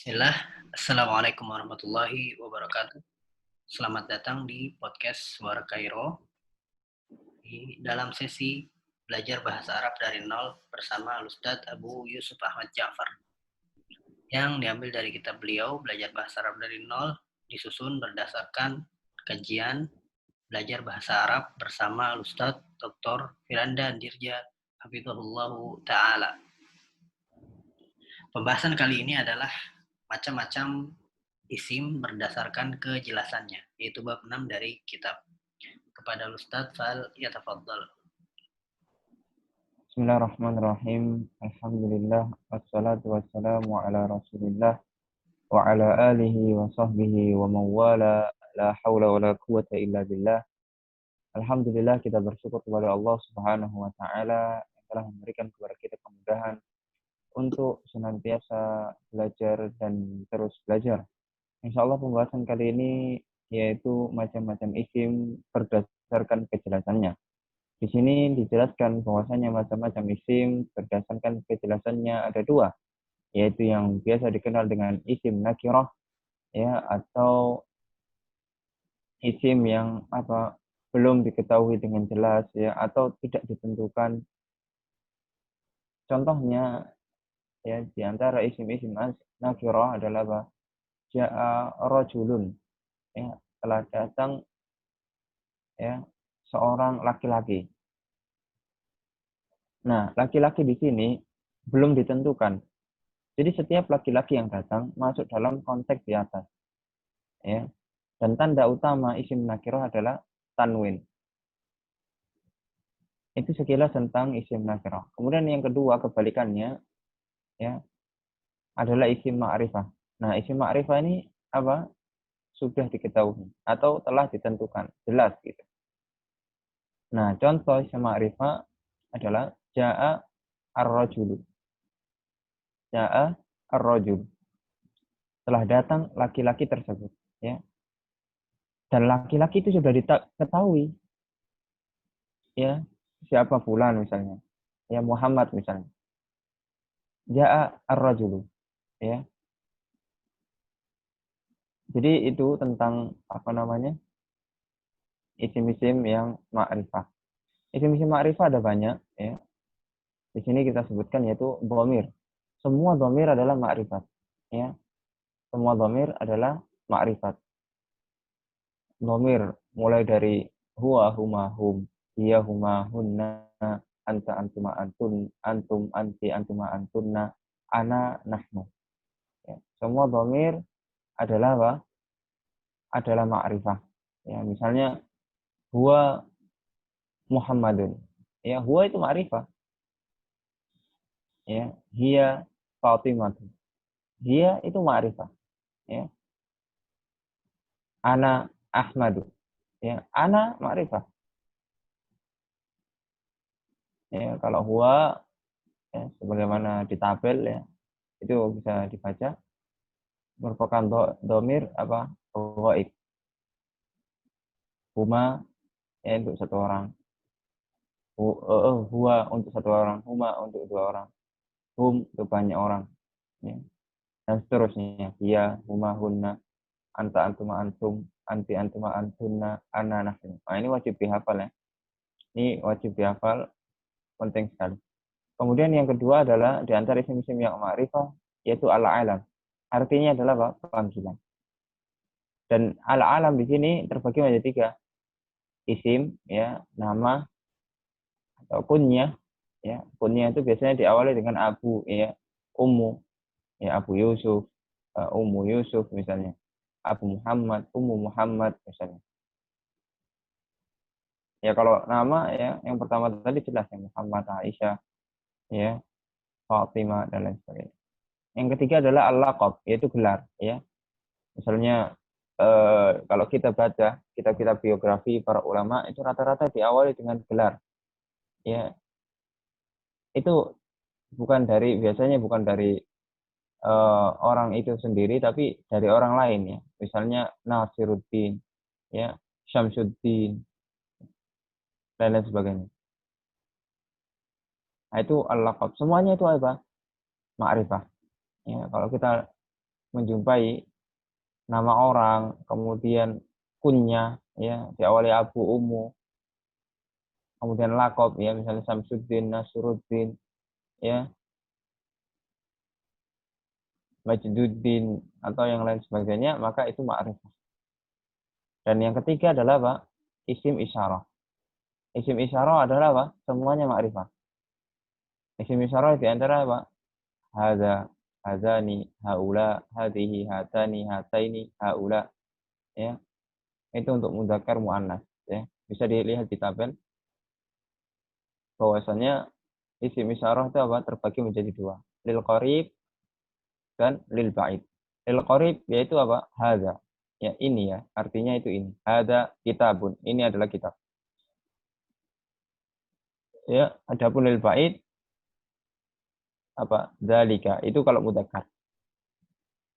Bismillah, Assalamualaikum warahmatullahi wabarakatuh. Selamat datang di podcast Suara Kairo di dalam sesi belajar bahasa Arab dari nol bersama Ustadz Abu Yusuf Ahmad Ja'far yang diambil dari kitab beliau Belajar Bahasa Arab dari Nol, disusun berdasarkan kajian belajar bahasa Arab bersama Ustadz Dr. Firanda Dirja Hafizahullahu Ta'ala. Pembahasan kali ini adalah macam-macam isim berdasarkan kejelasannya, yaitu bab 6 dari kitab. Kepada Ustadz Fal Yatafaddal. Bismillahirrahmanirrahim. Alhamdulillah wassalatu wassalamu ala Rasulillah wa ala alihi wa sahbihi wa mawala la haula wa la quwata illa billah. Alhamdulillah kita bersyukur kepada Allah Subhanahu wa taala yang telah memberikan kepada kita kemudahan untuk senantiasa belajar dan terus belajar. Insyaallah pembahasan kali ini yaitu macam-macam isim berdasarkan kejelasannya. Di sini dijelaskan bahwasanya macam-macam isim berdasarkan kejelasannya ada dua, yaitu yang biasa dikenal dengan isim nakirah, ya, atau isim yang belum diketahui dengan jelas, ya, atau tidak ditentukan. Contohnya, ya, di antara isim-isim nakirah adalah apa? Ja'a rajulun, ya, telah datang, ya, seorang laki-laki. Nah, laki-laki di sini belum ditentukan. Jadi setiap laki-laki yang datang masuk dalam konteks di atas. Ya. Dan tanda utama isim nakirah adalah tanwin. Itu sekilas tentang isim nakirah. Kemudian yang kedua kebalikannya, ya, adalah isim ma'rifah. Nah, isim ma'rifah ini apa? Sudah diketahui atau telah ditentukan, jelas gitu. Nah, contoh isim ma'rifah adalah ja'a ar-rajulu. Ja'a ar-rajul. Telah datang laki-laki tersebut, ya. Dan laki-laki itu sudah diketahui, ya, siapa fulan misalnya, ya, Muhammad misalnya. Ja'a ar-rajulu, ya. Jadi itu tentang isim-isim yang ma'rifah. Isim-isim ma'rifah ada banyak, ya. Di sini kita sebutkan yaitu dhamir. Semua dhamir adalah ma'rifat, ya. Semua dhamir adalah ma'rifat. Dhamir mulai dari huwa, huma, hum, hiya, huma, hunna, anta, antuma, antun, antum, anti, antuma, antunna, ana, nahnu. Ya. Semua dhamir adalah apa? Adalah ma'rifah. Ya, misalnya huwa Muhammadun. Ya, huwa itu ma'rifah. Ya, hiya Fatimah. Hiya itu ma'rifah. Ya. Ana Ahmadu. Ya, ana ma'rifah. Ya, kalau huwa, ya, sebagaimana di tabel, ya, itu bisa dibaca merupakan domir ghaib. Huma, ya, untuk satu orang. Huwa untuk satu orang, huma untuk dua orang, hum untuk banyak orang, ya. Dan seterusnya. Hiya, huma, hunna, anta, antuma, antum, anti, antuma, antunna, ana, nahnu. Nah, ini wajib dihafal, ya. Ini wajib dihafal, penting sekali. Kemudian yang kedua adalah di antara isim-isim yang ma'rifah yaitu al-alam. Artinya adalah apa? Panggilan. Dan al-alam di sini terbagi menjadi tiga. Isim, ya, nama atau kunyah, ya. Kunyah itu biasanya diawali dengan abu, ya, ummu, ya, Abu Yusuf, Ummu Yusuf misalnya. Abu Muhammad, Ummu Muhammad misalnya. Ya, kalau nama, ya, yang pertama tadi jelas, ya, Muhammad, Aisyah, ya, Fatimah, dan lain sebagainya. Yang ketiga adalah al-laqab, yaitu gelar, ya. Misalnya kalau kita baca kitab-kitab biografi para ulama itu rata-rata diawali dengan gelar, ya. Itu biasanya bukan dari orang itu sendiri, tapi dari orang lain, ya. Misalnya Nasiruddin, ya, Syamsuddin, dan lain sebagainya. Nah, itu al-laqab. Semuanya itu apa? Ma'rifah. Ya, kalau kita menjumpai nama orang, kemudian kunyah, ya, diawali Abu Ummu, kemudian lakob, ya, misalnya Samsuddin, Nasruddin, ya, Majduddin, atau yang lain sebagainya, maka itu ma'rifah. Dan yang ketiga adalah apa? Isim isyarah. Isim isyarah adalah apa? Semuanya ma'rifah. Isim isyarah di antara apa? Hadza, hadzani, haula, hadhihi, hatani, hataini, haula, ya. Itu untuk mudzakkar muannas, ya. Bisa dilihat di tabel bahwasanya isim isyarah itu apa? Terbagi menjadi dua. Lil qarib dan lil ba'id. Lil qarib yaitu apa? Hadza. Ya, ini ya. Artinya itu ini. Hadza kitabun. Ini adalah kitab. Ya, adapun lil ba'id apa? Dzalika. Itu kalau mudzakkar.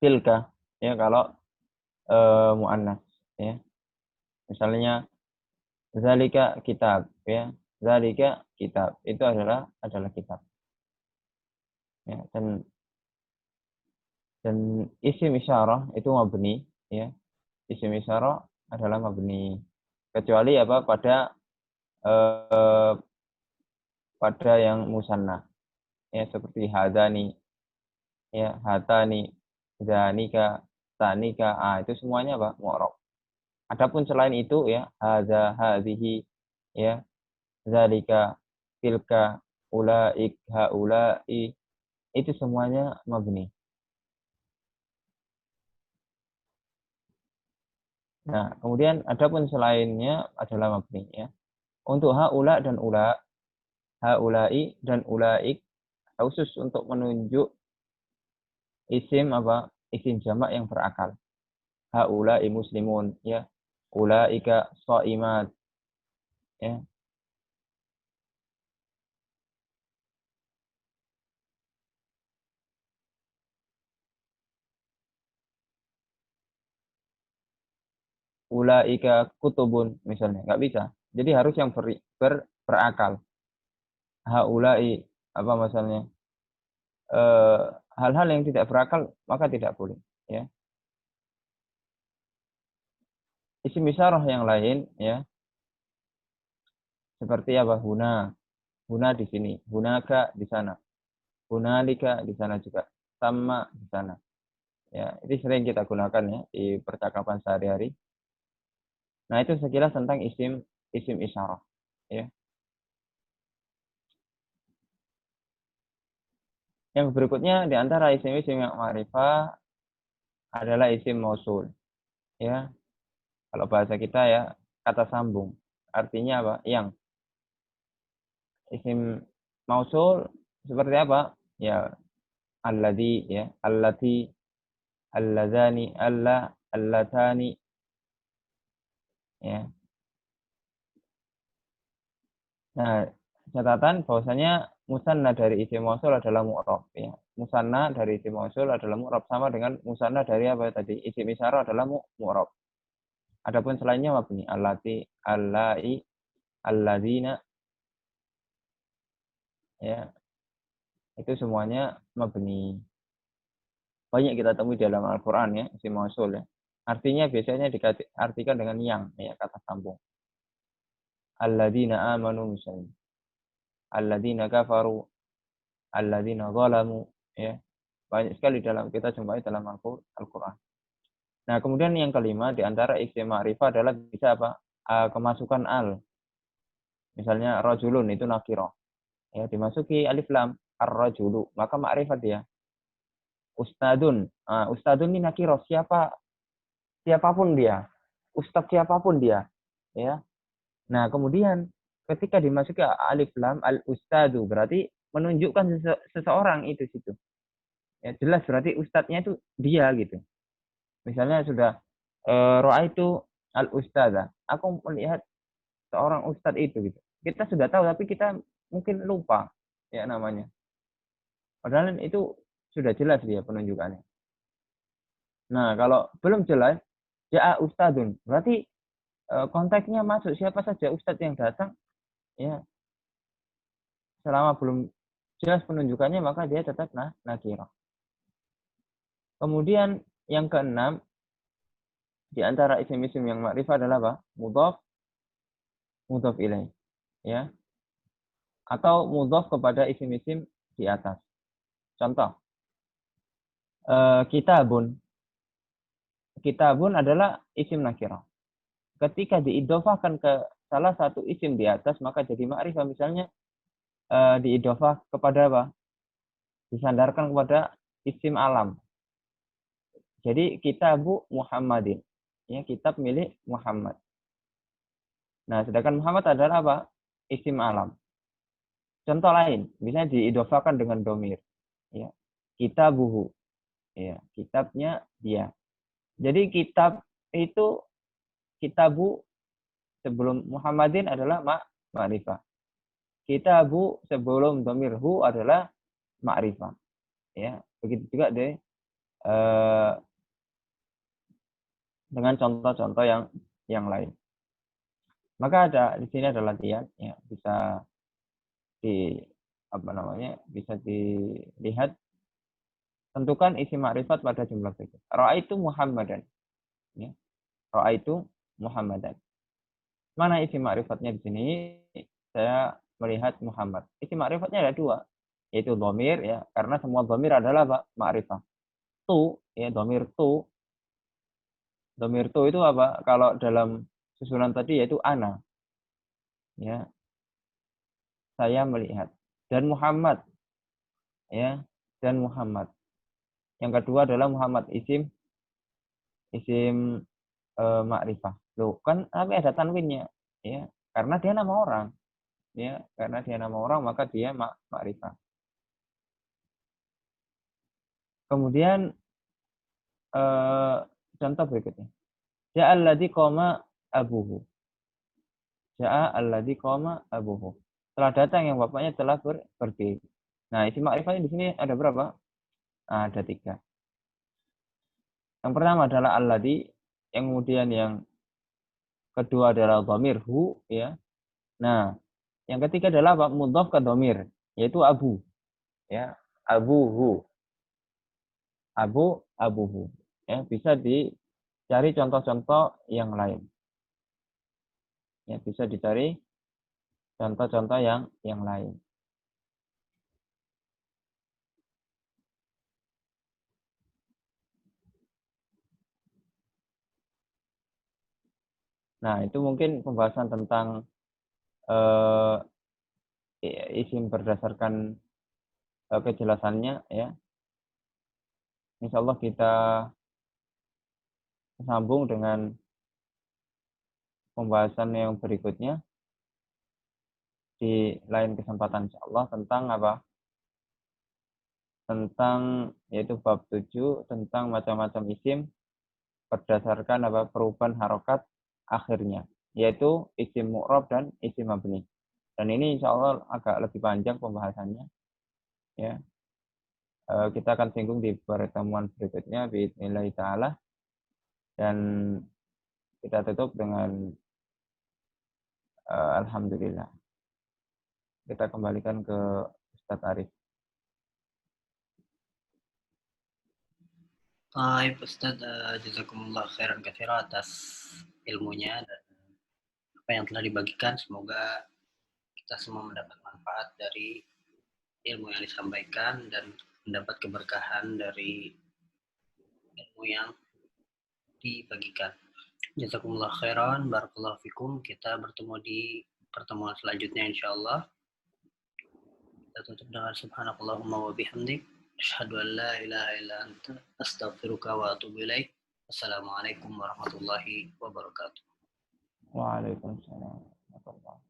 Tilka ya kalau muannas, ya. Misalnya zalika kitab, ya. Zalika kitab. Itu adalah kitab. Ya, dan isim isyarah itu mabni, ya. Isim isyarah adalah mabni. Kecuali apa eh, pada yang musanna, ya, seperti hadani, ya, hatani, zanika, tanika, itu semuanya apa? Mu'rab. Adapun selain itu, ya, hadza, hadhihi, ya, zalika, tilka, ulaik, haulai, itu semuanya mabni. Nah, kemudian adapun selainnya adalah mabni, ya. Untuk haula dan ula, haulai dan ulaik khusus untuk menunjuk isim apa? Isim jamak yang berakal. Haulai muslimun, ya. Ulaika shaimat, ya. Ulaika kutubun misalnya, nggak bisa. Jadi harus yang berakal. Haulai apa misalnya? Eh, hal-hal yang tidak berakal maka tidak boleh, ya. Isim isyarah yang lain, ya, seperti apa? Huna di sini, hunaka di sana, hunalika di sana juga, sama di sana, ya. Itu sering kita gunakan, ya, di percakapan sehari-hari. Nah, itu sekilas tentang isim isim isyarah, ya. Yang berikutnya di antara isim-isim yang ma'rifah adalah isim mausul, ya. Kalau bahasa kita, ya, kata sambung. Artinya apa? Yang. Isim mausul seperti apa? Ya, alladzi, ya, allati, alladzani, allatani, ya. Nah, catatan bahwasanya musanna dari isim mausul adalah mu'rab, ya. Musanna dari isim mausul adalah mu'rab, sama dengan musanna dari apa tadi? Isim isyarah adalah mu'rab. Adapun selainnya mabni, allati, allai, alladzina, ya. Itu semuanya mabni. Banyak kita temui dalam Al-Qur'an, ya, isim mausul, ya. Artinya biasanya diartikan dengan yang, ya, kata sambung. Alladzina amanu misalnya. Alladzina kafaru, alladzina zalamu, ya. Banyak sekali kita jumpai dalam Al-Qur'an. Nah, kemudian yang kelima di antara isim ma'rifah adalah bisa apa? Kemasukan al. Misalnya rajulun itu nakirah. Ya, dimasuki alif lam ar-rajulu, maka ma'rifat dia. Ustadun. Ustadun ini nakirah, siapapun dia. Ustadz siapapun dia, ya. Nah, kemudian ketika dimasuki alif lam al-ustadu berarti menunjukkan seseorang itu situ. Ya, jelas berarti ustadznya itu dia gitu. Misalnya sudah roa itu al-ustadzah. Aku melihat seorang ustadz itu gitu. Kita sudah tahu tapi kita mungkin lupa, ya, namanya. Padahal itu sudah jelas dia penunjukannya. Nah, kalau belum jelas, ya ustadun. Berarti konteksnya masuk siapa saja ustadz yang datang, ya, selama belum jelas penunjukannya maka dia tetap nakirah. Kemudian yang keenam, di antara isim-isim yang ma'rifah adalah apa? Mudhaf, mudhaf ilaih. Ya. Atau mudhaf kepada isim-isim di atas. Contoh, kitabun. Kitabun adalah isim nakirah. Ketika diidhofahkan ke salah satu isim di atas, maka jadi ma'rifah. Misalnya, diidhofah kepada apa? Disandarkan kepada isim alam. Jadi kitabu Muhammadin. Ya, kitab milik Muhammad. Nah, sedangkan Muhammad adalah apa? Isim alam. Contoh lain, misalnya diidhofakan dengan domir. Ya. Kitabuhu. Ya, kitabnya dia. Jadi kitab itu, kitabu sebelum Muhammadin adalah ma'rifah. Kitabu sebelum domirhu adalah ma'rifah. Ya, begitu juga dengan contoh-contoh yang lain. Maka di sini ada latihan, ya, bisa bisa dilihat. Tentukan isi makrifat pada jumlah berikut. Ra'aitu Muhammadan. Ya. Ra'aitu Muhammadan. Mana isi makrifatnya di sini? Saya melihat Muhammad. Isi makrifatnya ada dua, yaitu dhamir, ya, karena semua dhamir adalah apa? Makrifah. Tu, ya, dhamir tu. Dhamir tu itu apa? Kalau dalam susunan tadi yaitu ana. Ya, saya melihat. Dan Muhammad, ya, dan Muhammad. Yang kedua adalah Muhammad isim makrifah. Loh, kan tapi ada tanwinnya, ya. Karena dia nama orang, ya. Karena dia nama orang maka dia makrifah. Kemudian contoh berikutnya. Ja'a alladzi qama abuhu. Ja'a alladzi qama abuhu. Telah datang yang bapaknya telah berdiri. Nah, isim makrifahnya di sini ada berapa? Ada 3. Yang pertama adalah alladzi, yang kemudian yang kedua adalah dhamir hu, ya. Nah, yang ketiga adalah apa? Mudhaf ke dhamir, yaitu abu, ya. Abuhu. Abuhu. Ya, bisa dicari contoh-contoh yang lain. Ya, bisa dicari contoh-contoh yang lain. Nah, itu mungkin pembahasan tentang isim berdasarkan kejelasannya, ya. Insyaallah kita sambung dengan pembahasan yang berikutnya di lain kesempatan insyaallah tentang apa? Tentang yaitu bab 7 tentang macam-macam isim berdasarkan apa? Perubahan harokat akhirnya, yaitu isim mu'rab dan isim mabni. Dan ini insyaallah agak lebih panjang pembahasannya, ya. Kita akan singgung di pertemuan berikutnya biidznillah taala, dan kita tutup dengan alhamdulillah. Kita kembalikan ke Ustadz Arif. Baik, Ustaz, jazakumullah khairan katsira atas ilmunya dan apa yang telah dibagikan. Semoga kita semua mendapat manfaat dari ilmu yang disampaikan dan mendapat keberkahan dari ilmu yang dibagikan. Jazakumullah khairan, barakallahu fikum. Kita bertemu di pertemuan selanjutnya insyaallah. Kita tutup dengan subhanakallahumma wa bihamdik, asyhadu an la ilaha illa anta, astaghfiruka wa atubu ilaik. Assalamualaikum warahmatullahi wabarakatuh. Waalaikumsalam warahmatullahi wabarakatuh.